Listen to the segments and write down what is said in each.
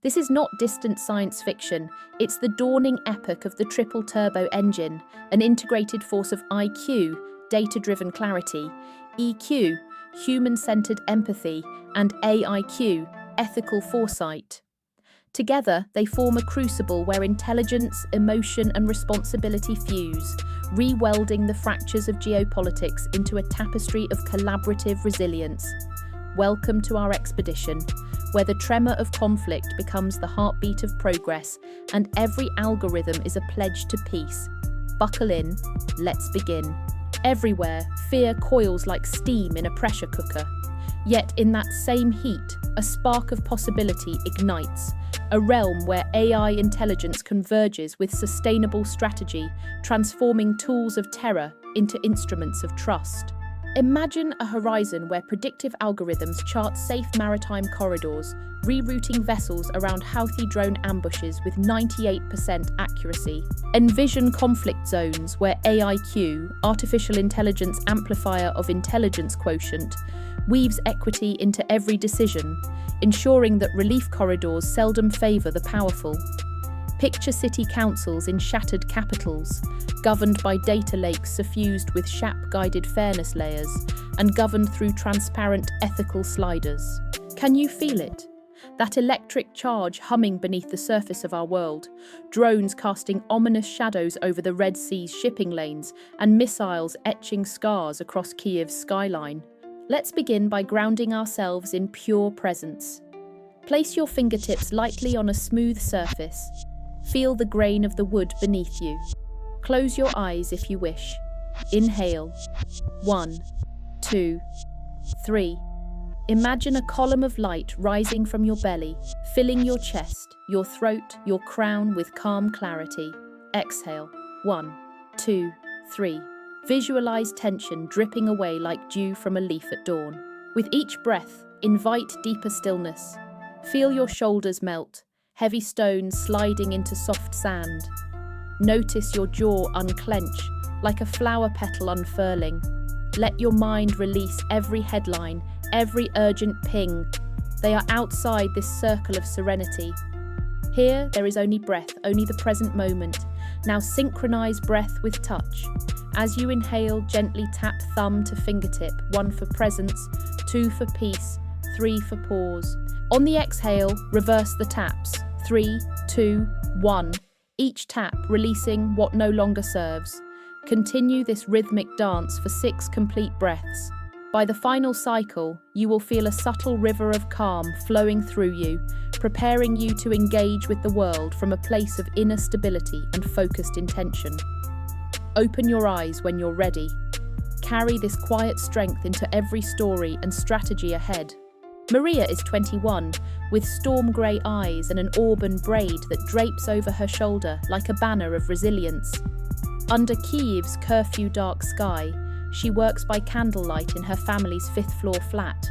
This is not distant science fiction, it's the dawning epic of the triple turbo engine, an integrated force of IQ, data-driven clarity, EQ, human-centered empathy, and AIQ, ethical foresight. Together, they form a crucible where intelligence, emotion, and responsibility fuse, re-welding the fractures of geopolitics into a tapestry of collaborative resilience. Welcome to our expedition, where the tremor of conflict becomes the heartbeat of progress, and every algorithm is a pledge to peace. Buckle in, let's begin. Everywhere, fear coils like steam in a pressure cooker. Yet in that same heat, a spark of possibility ignites, a realm where AI intelligence converges with sustainable strategy, transforming tools of terror into instruments of trust. Imagine a horizon where predictive algorithms chart safe maritime corridors, rerouting vessels around healthy drone ambushes with 98% accuracy. Envision conflict zones where AIQ, artificial intelligence amplifier of intelligence quotient, weaves equity into every decision, ensuring that relief corridors seldom favor the powerful. Picture city councils in shattered capitals, governed by data lakes suffused with SHAP-guided fairness layers and governed through transparent ethical sliders. Can you feel it? That electric charge humming beneath the surface of our world, drones casting ominous shadows over the Red Sea's shipping lanes, and missiles etching scars across Kyiv's skyline. Let's begin by grounding ourselves in pure presence. Place your fingertips lightly on a smooth surface. Feel the grain of the wood beneath you. Close your eyes if you wish. Inhale. 1, 2, 3. Imagine a column of light rising from your belly, filling your chest, your throat, your crown with calm clarity. Exhale. 1, 2, 3. Visualize tension dripping away like dew from a leaf at dawn. With each breath, invite deeper stillness. Feel your shoulders melt, heavy stones sliding into soft sand. Notice your jaw unclench, like a flower petal unfurling. Let your mind release every headline, every urgent ping. They are outside this circle of serenity. Here, there is only breath, only the present moment. Now synchronize breath with touch. As you inhale, gently tap thumb to fingertip, 1 for presence, 2 for peace, 3 for pause. On the exhale, reverse the taps, 3, 2, 1. Each tap releasing what no longer serves. Continue this rhythmic dance for 6 complete breaths. By the final cycle, you will feel a subtle river of calm flowing through you, preparing you to engage with the world from a place of inner stability and focused intention. Open your eyes when you're ready. Carry this quiet strength into every story and strategy ahead. Mariya is 21, with storm grey eyes and an auburn braid that drapes over her shoulder like a banner of resilience. Under Kyiv's curfew dark sky, she works by candlelight in her family's 5th floor flat.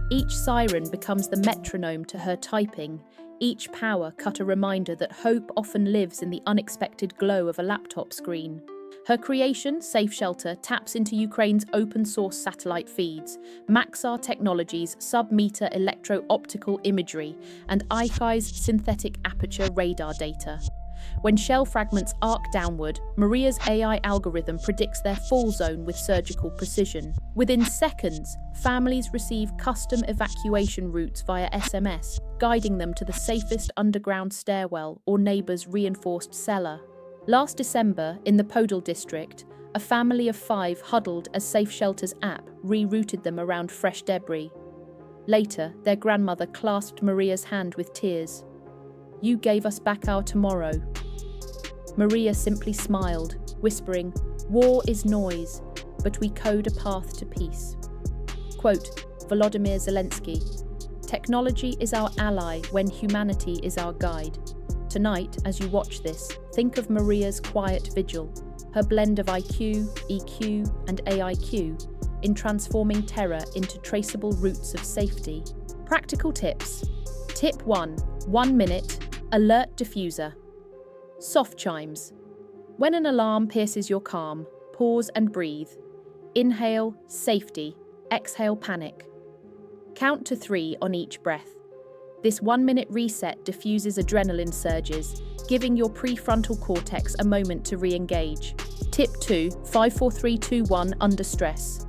Each siren becomes the metronome to her typing, each power cut a reminder that hope often lives in the unexpected glow of a laptop screen. Her creation, SafeShelter, taps into Ukraine's open-source satellite feeds, Maxar Technologies' sub-meter electro-optical imagery, and ICEYE's synthetic aperture radar data. When shell fragments arc downward, Mariya's AI algorithm predicts their fall zone with surgical precision. Within seconds, families receive custom evacuation routes via SMS, guiding them to the safest underground stairwell or neighbor's reinforced cellar. Last December, in the Podol district, a family of 5 huddled as SafeShelter's app rerouted them around fresh debris. Later, their grandmother clasped Mariya's hand with tears. "You gave us back our tomorrow." Mariya simply smiled, whispering, "War is noise, but we code a path to peace." Quote, Volodymyr Zelensky, "Technology is our ally when humanity is our guide." Tonight, as you watch this, think of Mariya's quiet vigil, her blend of IQ, EQ, and AIQ, in transforming terror into traceable routes of safety. Practical tips. Tip 1. 1 minute. Alert-Diffuser. Soft chimes. When an alarm pierces your calm, pause and breathe. Inhale, safety. Exhale, panic. Count to 3 on each breath. This 1-minute reset diffuses adrenaline surges, giving your prefrontal cortex a moment to re-engage. Tip 2. 5-4-3-2-1 under stress.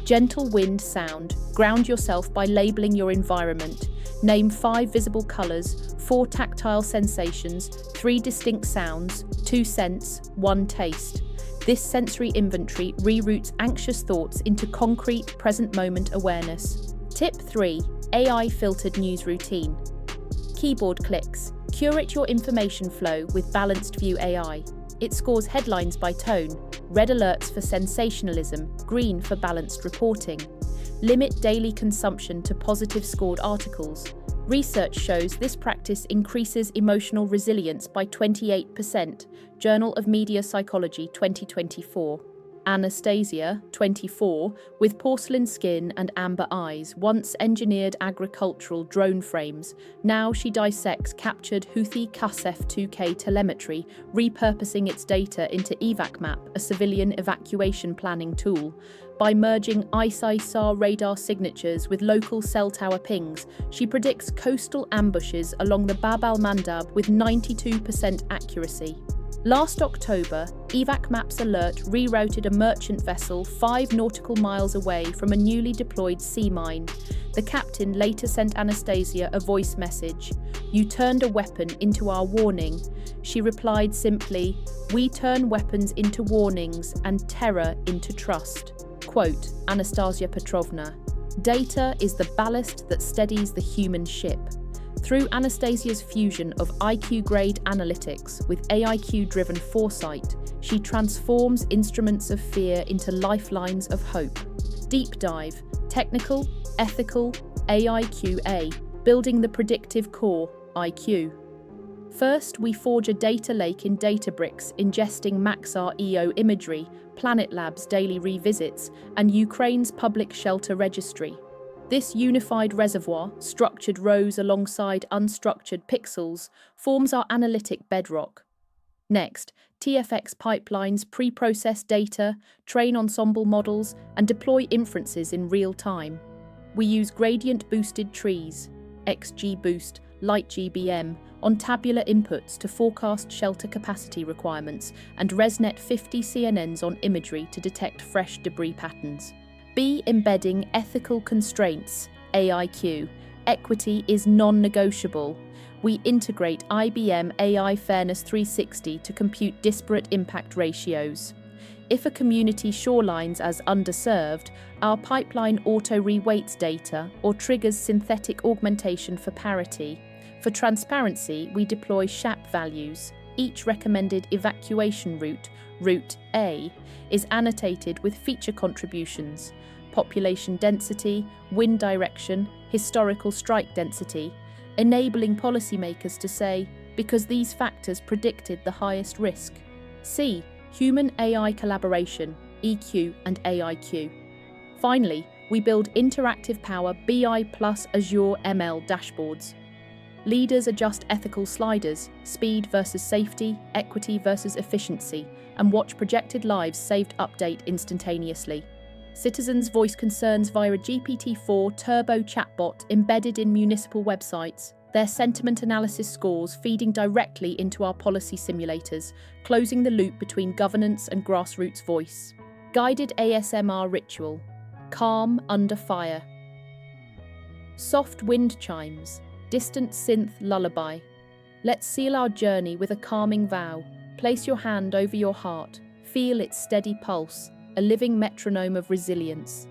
Gentle wind sound. Ground yourself by labeling your environment. Name 5 visible colors, 4 tactile sensations, 3 distinct sounds, 2 scents, 1 taste. This sensory inventory reroutes anxious thoughts into concrete, present-moment awareness. Tip 3. AI-filtered news routine. Keyboard clicks. Curate your information flow with Balanced View AI. It scores headlines by tone, red alerts for sensationalism, green for balanced reporting. Limit daily consumption to positive-scored articles. Research shows this practice increases emotional resilience by 28%. Journal of Media Psychology 2024. Anastasia, 24, with porcelain skin and amber eyes, once engineered agricultural drone frames. Now she dissects captured Houthi Qasef 2K telemetry, repurposing its data into EvacMap, a civilian evacuation planning tool. By merging ICEYE SAR radar signatures with local cell tower pings, she predicts coastal ambushes along the Bab al-Mandab with 92% accuracy. Last October, EvacMap's alert rerouted a merchant vessel 5 nautical miles away from a newly deployed sea mine. The captain later sent Anastasia a voice message. "You turned a weapon into our warning." She replied simply, "We turn weapons into warnings and terror into trust." Quote, Anastasia Petrovna, "Data is the ballast that steadies the human ship." Through Anastasia's fusion of IQ-grade analytics with AIQ-driven foresight, she transforms instruments of fear into lifelines of hope. Deep dive, technical, ethical, AIQA, building the predictive core, IQ. First, we forge a data lake in Databricks, ingesting Maxar EO imagery, Planet Lab's daily revisits, and Ukraine's public shelter registry. This unified reservoir, structured rows alongside unstructured pixels, forms our analytic bedrock. Next, TFX pipelines pre-process data, train ensemble models, and deploy inferences in real time. We use gradient-boosted trees, XGBoost, LightGBM, on tabular inputs to forecast shelter capacity requirements, and ResNet 50 CNNs on imagery to detect fresh debris patterns. B. Embedding ethical constraints, AIQ. Equity is non-negotiable. We integrate IBM AI Fairness 360 to compute disparate impact ratios. If a community shorelines as underserved, our pipeline auto-reweights data or triggers synthetic augmentation for parity. For transparency, we deploy SHAP values. Each recommended evacuation route, Route A, is annotated with feature contributions, population density, wind direction, historical strike density, enabling policymakers to say, because these factors predicted the highest risk. C. Human-AI collaboration, EQ and AIQ. Finally, we build interactive power BI plus Azure ML dashboards. Leaders adjust ethical sliders, speed versus safety, equity versus efficiency, and watch projected lives saved update instantaneously. Citizens voice concerns via a GPT-4 Turbo chatbot embedded in municipal websites, their sentiment analysis scores feeding directly into our policy simulators, closing the loop between governance and grassroots voice. Guided ASMR ritual. Calm under fire. Soft wind chimes. Distant synth lullaby. Let's seal our journey with a calming vow. Place your hand over your heart. Feel its steady pulse, a living metronome of resilience.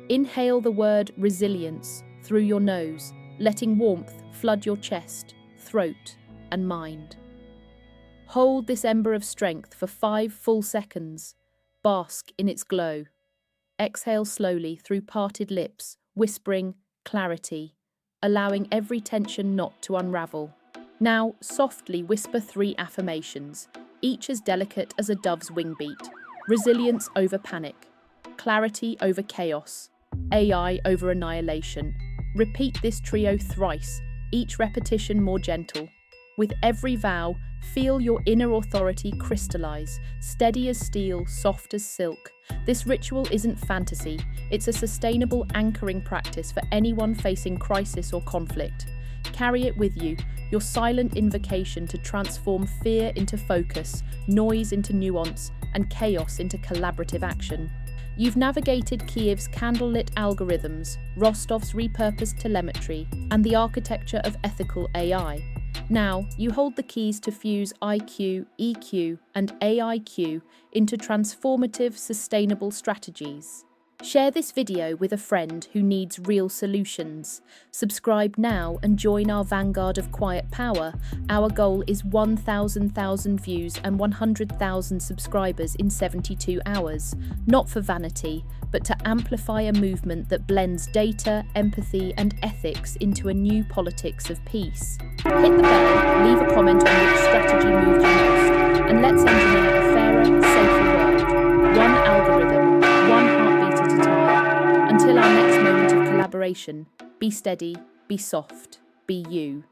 Inhale the word resilience through your nose, letting warmth flood your chest, throat, and mind. Hold this ember of strength for 5 full seconds. Bask in its glow. Exhale slowly through parted lips, whispering clarity, allowing every tension knot to unravel. Now, softly whisper 3 affirmations, each as delicate as a dove's wing beat. Resilience over panic, clarity over chaos, AI over annihilation. Repeat this trio thrice, each repetition more gentle. With every vow, feel your inner authority crystallize, steady as steel, soft as silk. This ritual isn't fantasy, it's a sustainable anchoring practice for anyone facing crisis or conflict. Carry it with you, your silent invocation to transform fear into focus, noise into nuance, and chaos into collaborative action. You've navigated Kyiv's candlelit algorithms, Rostov's repurposed telemetry, and the architecture of ethical AI. Now, you hold the keys to fuse IQ, EQ, and AIQ into transformative, sustainable strategies. Share this video with a friend who needs real solutions. Subscribe now and join our vanguard of quiet power. Our goal is 1,000 views and 100,000 subscribers in 72 hours. Not for vanity, but to amplify a movement that blends data, empathy, and ethics into a new politics of peace. Hit the bell, leave a comment on which strategy moved you most, and let's engineer a fairer, safer world. One algorithm, one heartbeat at a time. Until our next moment of collaboration, be steady, be soft, be you.